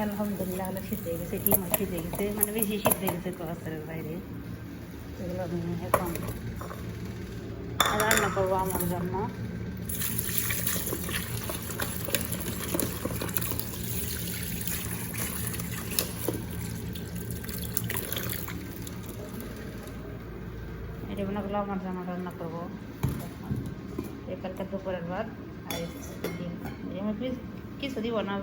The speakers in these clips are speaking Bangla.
আলহামদুলিল্লাহ আলু সিদ্ধ হয়ে গেছে, ডিম সিদ্ধ হয়ে গেছে, মানে বেশি সিদ্ধ হয়ে গেছে তরকারির বাইরে। এগুলো আমি এখন রান্না করবো আমার জন্য। এটা মনে করলো আমার জন্য রান্না করবো। কালকে দুপুরের ভাত আর ডিম, এর মধ্যে কিছু দিব না,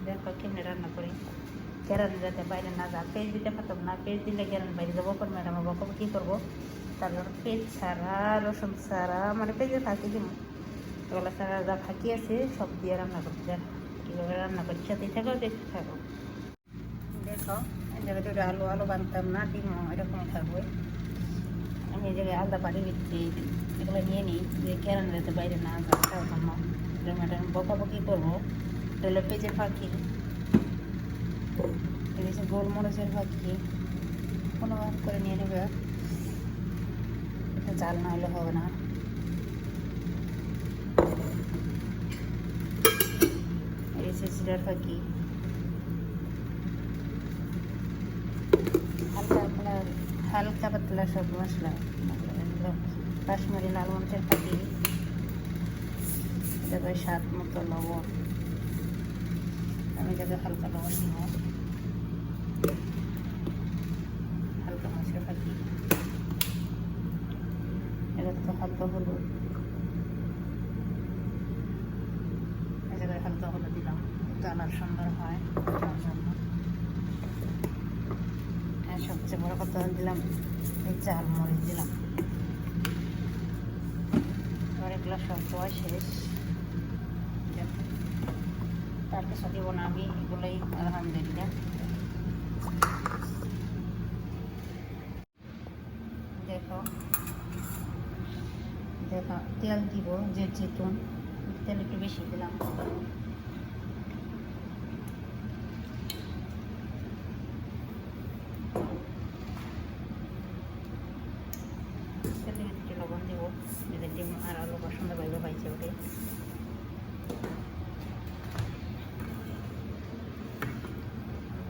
দেখো কেমনি রান্না করি। কেরান যাতে বাইরে না যা, পেঁয়াজ দিতে পারতাম না, পেঁয়াজ দিলে কেরান বাইরে যাবো, পর ম্যাডাম বকো কী করবো। তারপর পেঁয়াজ ছাড়া, রসুন ছাড়া, মানে পেঁয়াজে ফাঁকি দিব, এগুলো ছাড়া যা ফাঁকি আছে সব দিয়ে রান্না করতে। দেখ কীভাবে রান্না করি, সাথেই থাকো, দেখতে থাকো। দেখো এই জায়গাটা আলু আলু বানতাম না, ডিমও এরকম থাকবে। আমি এই জায়গায় আলাদা বাড়ি বিক্রি এগুলো নিয়ে নিই, যে কেরান যাতে বাইরে না যায় তার জন্য। ম্যাডাম বকাবকি করবো, তাহলে পেঁয়াজের ফাঁকি, এদিকে গোলমরিচের ফাঁকি কোনো ভাগ করে নিয়ে নেবে, এটা জাল না হলে হবে না। এসে জিরার ফাঁকি, হালকা আপনার হালকা পাতলা সব মশলা, কাশ্মীরি লাল মরিচের ফাঁকি, তারপরে স্বাদ মতো লবণ, আমি যাতে হালকা লবণ দিব, হালকা মাছের ফাঁকি, এটা তো হালকা হলুদ, এই জায়গায় হালকা হলুদ দিলাম, কালার সুন্দর হয় তার জন্য। আর সবচেয়ে বড় কথা দিলাম এই চাল মরিচ দিলাম। এবার এগুলো সব দেওয়া শেষ, তার কিছু দিব না আমি, এগুলোই আলহামদুলিল্লাহ। দেখো দেখো তেল দিব, যে যেতুন তেল একটু বেশি দিলাম। তেলে একটু লবণ দিব, যদি ডিম আর আলু পছন্দ বাইরে পাইছে ওটাই।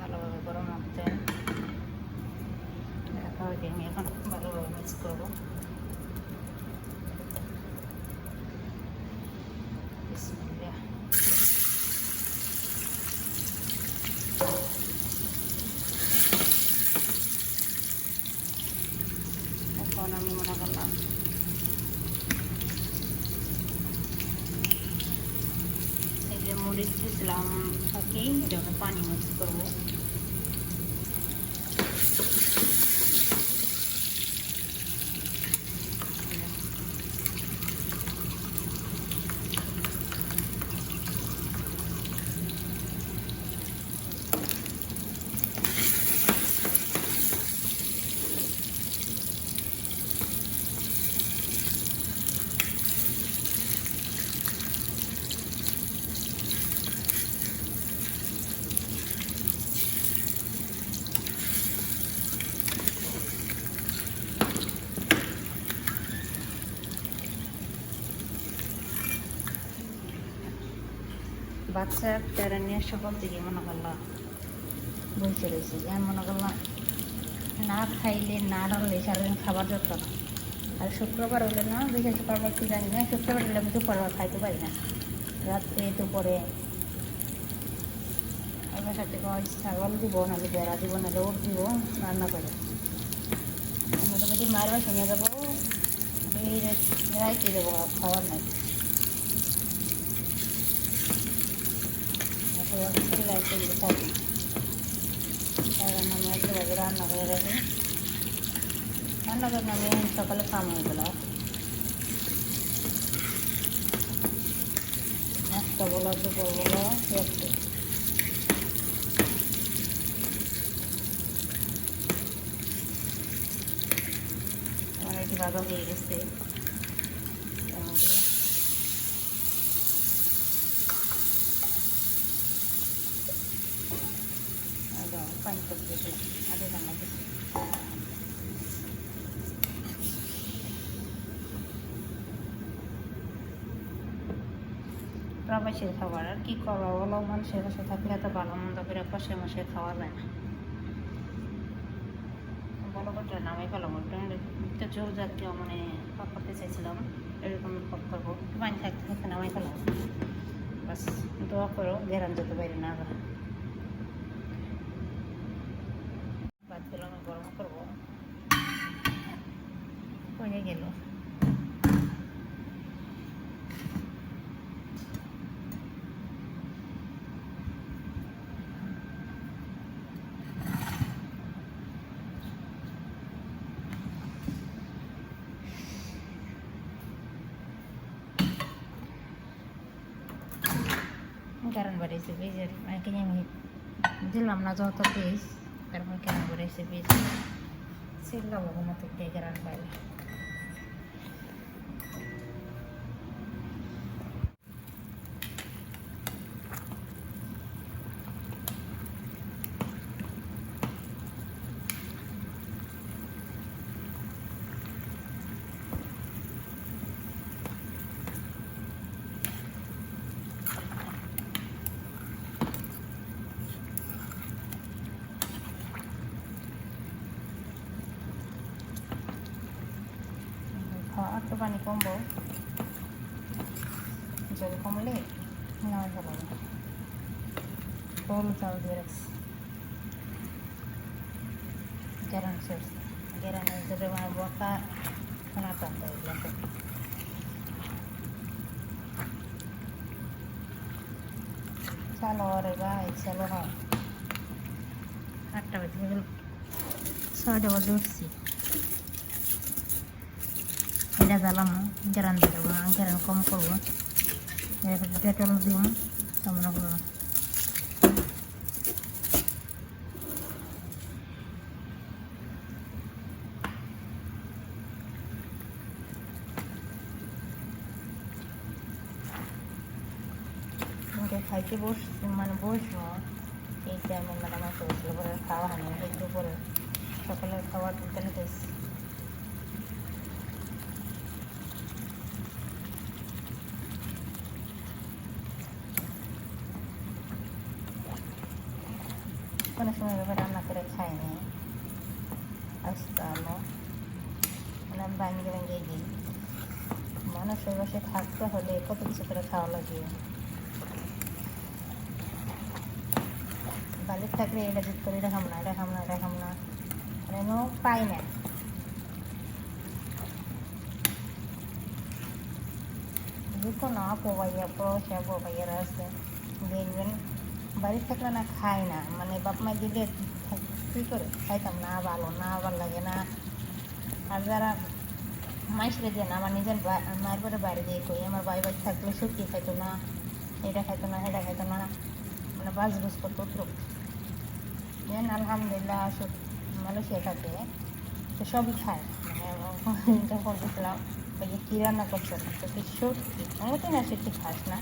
ভালোভাবে গরম হতে রাখা হয়েছে, আমি এখন ভালোভাবে মিক্স করবো। বিসমিল্লাহ। এখন আমি মনে করলাম এই যে মরিচ দিয়েছিলাম ফাঁকি, যখন পানি মিক্স করবো। বাচ্চা প্যারা নিয়ে সকাল থেকে মনে করলাম বসে রয়েছে, আমি মনে করলাম না খাইলে না রাখলে সারাদিন খাবার যত না। আর শুক্রবার হলে না, বিশেষ শুক্রবার কি জানি না, শুক্রবার হলে আমি দুপুরবার খাইতে পারি না, রাত্রে দুপুরে আমার সাথে ছাগল দিব, নাহলে বেড়া দিব, নাহলে ওর দিব, রান্না করে আমরা তো যদি মায়ের বাসা নিয়ে যাবো, রাইতে দেবো, খাবার নাই। থাকি আমি একটু রান্না করে রাখি, রান্না করে আমি সকালে কাম হয়ে গেল, নাস্তা বলো দুপুর বলো একটু। আমার একটু ভালো হয়ে গেছে, পানি করে দিয়েছিলাম আগে রান্না করছি। প্রবাসীর খাবার আর কি করবো বলো, মানুষের কাছে থাকলে এত ভালো মন্দ করে কষে মশে খাওয়া যায় না। বলো করতে নামে ফেলো একটা জোর জাতীয় মানে পাক করতে চাইছিলাম, এরকম পাক করবো, একটু পানি থাকতে থাকতে নামাই ফেলো। বাস দোয়া করো গেরান যেতে বাইরে না যায়। ভাতগুলো আমি গরম করবো, হয়ে গেল। কারণ বাড়িয়েছে বীজের কিনে আমি দিলাম না যত বীজ, তারপর কেন বাড়িয়েছে বীজ শিখলাম মতো কারণ পাইলে। একটু পানি কমবো, জল কমলে নামাই ভালো হবে। হলুদ চাল দিয়ে রাখছি গেরান শেষ, গেরানের জন্য মানে বকা খানা টানতে হবে। চলো রে ভাই চলো, হয় 8টা বাজে গেল, 6টা বাজে উঠছি। এটা জ্বালাম গেরান দিয়ে দেবো, গেরান কম করবো, ডেটল দিম তেমন করবো। খাইতে মানে বসবো এই টাইমে ম্যাডাম আসে বসলো, পরে খাওয়া হয়নি, একটু পরে সকালের খাবার দিতে নিতেছি। কোনো সময় এভাবে রান্না করে খাইনি, আসতে হলো মানে ভাঙ্গে ভাঙ্গে দিই। মানুষের বসে থাকতে হলে কত কিছু করে খাওয়া লাগে। বাড়ির থাকলে এটা জিত করে এটা খাম না, এটা খাম না, এটা খাম না, মানে পাই না। যে কোনো আপু ভাইয়া প্রবাসী আপু ভাইয়ারা আছে দেখবেন বাড়ির থাকলে না খায় না, মানে বাপ মা দিলে কী করে খাইতাম না, ভালো না, ভালো লাগে না। আর যারা মাইসরে দিয়ে না, আমার নিজের মায়ের পরে বাড়ি দিয়ে কই আমার ভাই ভাই থাকলে সত্যি খাইতো না, এটা খাইতো না, এটা খাইতো না, মানে বাজবুজ করতো উত্তর। যেন আলহামদুলিল্লাহ মালয়েশিয়া থাকে তো সবই খায়। মানে যখন দেখলাম ওই যে কী রান্না করছে না তো কি সত্যি আমি তো না সত্যি খাস না,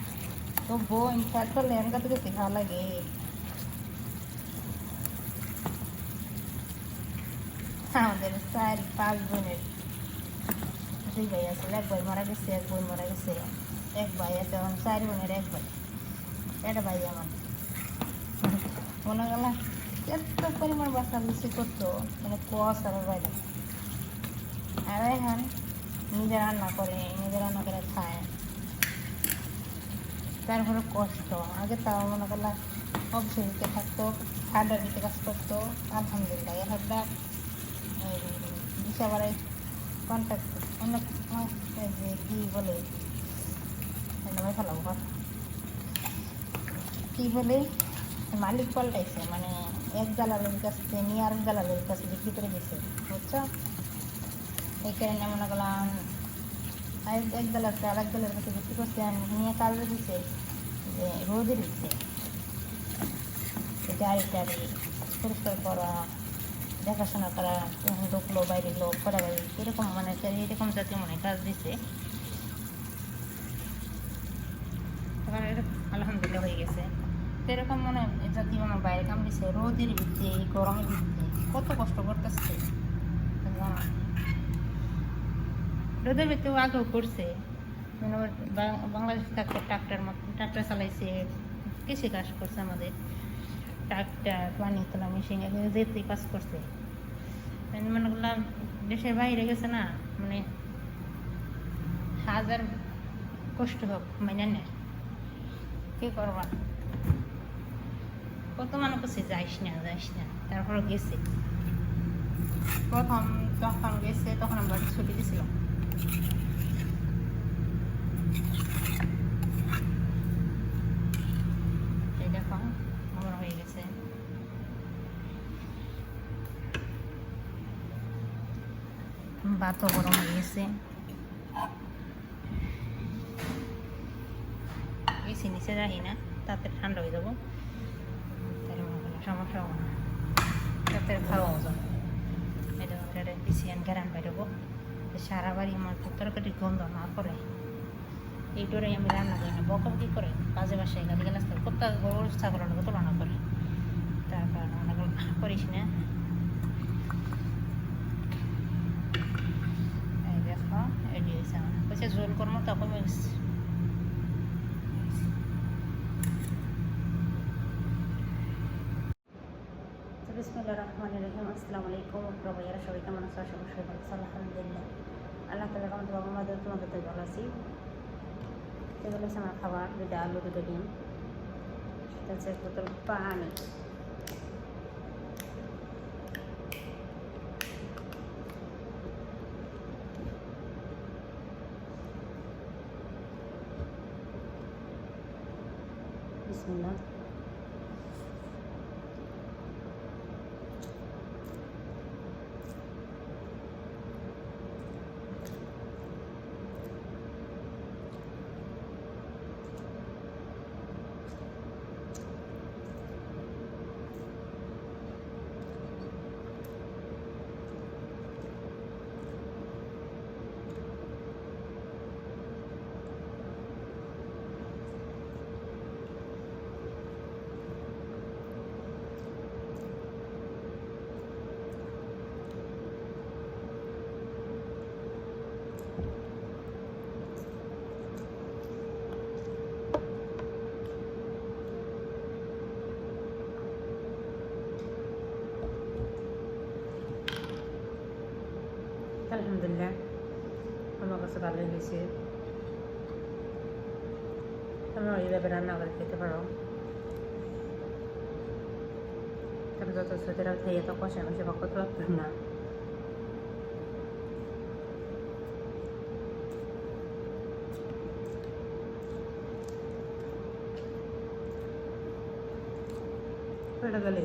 তো বোন খেয়াল করলে এনকা তো বেশি ভালো লাগে। আমাদের 4-5 বোনের 2 ভাই আছে, এক ভাই মারা গেছে, এক বোন মারা গেছে, এক ভাই আছে, এখন 4 বোনের 1 ভাই, এটা ভাই আমার মনে গেল এত পরিমাণ বাসা লুচি করতো মানে কুয়াশ আর বাইরে। আর এখন নিজে রান্না করে খায়, তারপরে কষ্ট। আগে তাও মনে করলাম অফিসে দিতে থাকতো, ঠান্ডার দিতে কাজ করতো, আলহামদুলিল্লাহ একটা দিশাবাড়াই কন্ট্যাক্ট অনেক যে কী বলে ফেলাবো কী বলে মালিক পাল্টাইছে, মানে এক দালালের কাছ থেকে নিয়ে আরেক দালালের কাছে বিক্রি করে দিচ্ছে, বুঝছো? এই কারণে মনে করলাম এক দালালকে আরেক দালের কাছে বিক্রি করছে, নিয়ে কাজে দিচ্ছে যে রোদে দিচ্ছে, গাড়ি টাড়ি পরিষ্কার করা, দেখাশোনা করা, ঢুকলো বাইরে লোক করা বাড়ি এরকম, মানে এরকম জাতীয় মনে কাজ দিচ্ছে। আলহামদুলিল্লাহ হয়ে গেছে। এরকম মনে জাতীয় আমার বাইরে কাম দিচ্ছে, রোদের ভিত্তি গরমের ভিত্তি কত কষ্ট করতেছে। রোদের ভিত্তিও আগেও করছে, মানে বাংলাদেশে থাকতে ট্রাক্টর চালাইছে, কৃষি কাজ করছে আমাদের, ট্রাক্টর, পানি তোলা মেশিন, এগুলো যেতেই কাজ করছে। মনে করলাম দেশের বাইরে গেছে না, মানে হাজার কষ্ট হোক মানে না, কী করবা, কত মনে করছে যাইস না, তারপরে গেছে। প্রথম যখন গেছে তখন আমরা ছুটি দিয়েছিলাম। এই দেখো আমার হয়ে গেছে। ভাতও গরম হয়ে গেছে, এসি নিচে রাখি না, তাতে ঠান্ডা হয়ে যাবো, তাহলে মনে কোনো সমস্যা হবে না, তাতে খাওয়া যাবে। এটা পিছিয়ে গ্যারান বাইরবো, সারা বাড়ি আমার তরকারি গন্ধ না করে, এই ডোরে আমি রান্না করি না, বকাবকি করে কাজে বাসায় গাড়ি গেলে প্রত্যেক গরু ছাগলের মতো রান্না করে, তার কারণে রান্না করিস না। এই দেখো এটি হয়েছে আমার বলছে জোল করবো, তখন বিসমিল্লাহির রহমানির রহিম। আসসালামু আলাইকুম ভাইয়ারা, সবাই কেমন আছো? আশা করি সবাই ভালো আছো। আলহামদুলিল্লাহ, আল্লাহ তাআলার রহমতে আমাদের তোমাদের তো ভালো আছি। এগুলো হচ্ছে আমার খাবার, 2টা আলু, 2টা ডিম, তাছাড়া 1 বোতল পানি। বিসমিল্লাহ। আলহামদুলিল্লাহ আমার কাছে ভালোই হয়েছে। তোমরা এইভাবে রান্না করে খেতে পারো। তবে যত ছোটরা খেয়ে তো কষা মিশে বা কত লাগতাম না। ওটা গেলে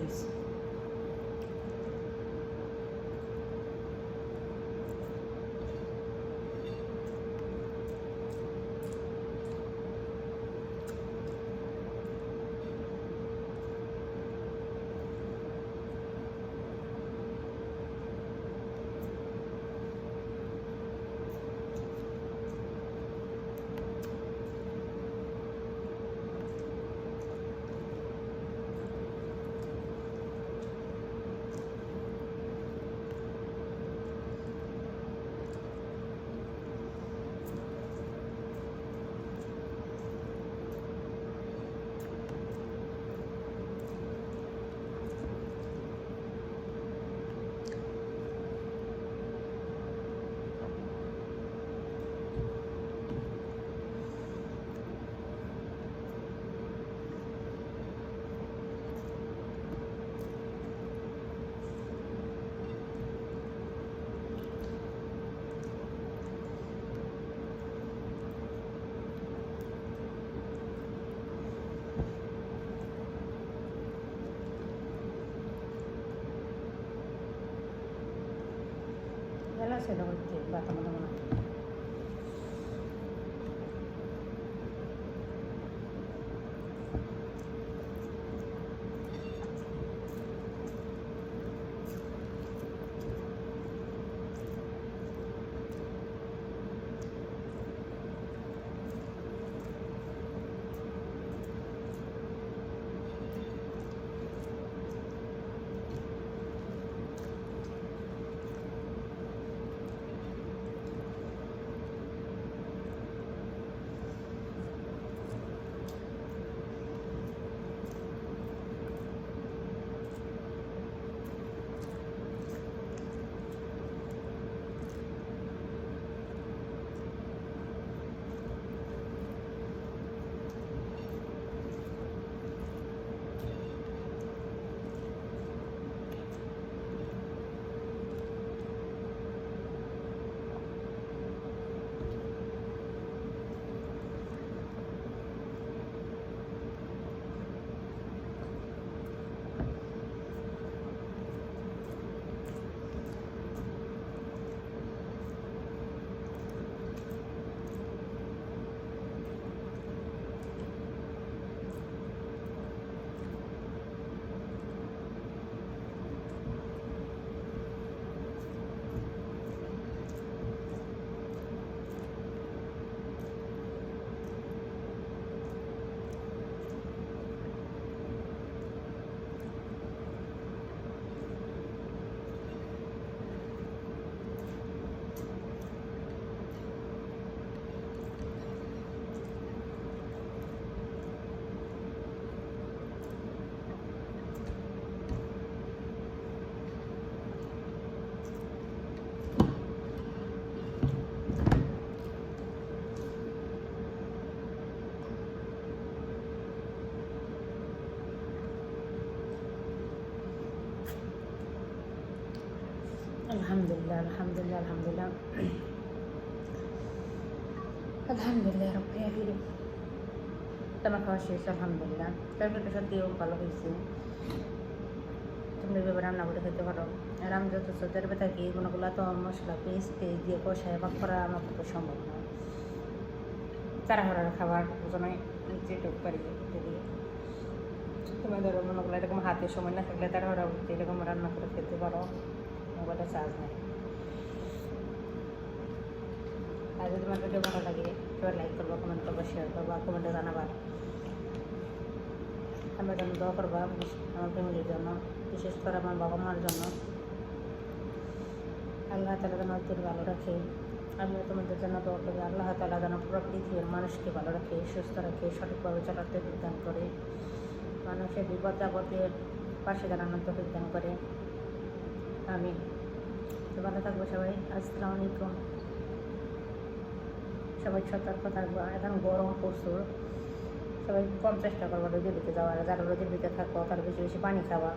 সেটা করতে বাতা মতো মনে হয়। আলহামদুলিল্লাহ, আলহামদুলিল্লাহ, আলহামদুলিল্লাহ, আলহামদুলিল্লাহ রব্বিল আলামিন। তোমার খাওয়া শেষ আলহামদুলিল্লাহ। তরকারিটা সত্যিও ভালো হয়েছে। তুমি এভাবে রান্না করে খেতে পারো। আর আমি যত সৌদি থাকি কোনোগুলো তো মশলা পেস্ট দিয়ে কষায় ভাগ করা আমার পক্ষে সম্ভব নয়। তাড়াহুড়ার খাবার ওজনে যেটুকু পারি দিয়ে তুমি ধরো মনেগুলো এরকম হাতে সময় না থাকলে তাড়াহুড়া এরকম রান্না করে খেতে পারো। মোবাইলে চার্জ নেই। আর যদি তোমার ভিডিও ভালো লাগে এবার লাইক করবো, কমেন্ট করবো, শেয়ার করবো, কমেন্টে জানাবা। আমার জন্য দোয়া করবা, আমার ফ্যামিলির জন্য, বিশেষ করে আমার বাবা মার জন্য। আল্লাহ তাআলা যেন ওদের ভালো রাখে। আমিও তোমাদের জন্য দোয়া করি, আল্লাহ তাআলা যেন পুরো পৃথিবীর মানুষকে ভালো রাখে, সুস্থ রাখে, সঠিকভাবে চলার তৌফিক দান করে, মানুষের বিপদ আপদের পাশে দাঁড়ানোর তৌফিক দান করে। আমি তো ভালো থাকবো সবাই। আসসালামু আলাইকুম। সবাই সতর্ক থাকবো। এখন গরম প্রচুর, সবাই কম চেষ্টা করবো রোদের ভিতরে যাওয়ার। যারা রোদের ভিতরে থাকবো তারা বেশি বেশি পানি খাওয়া।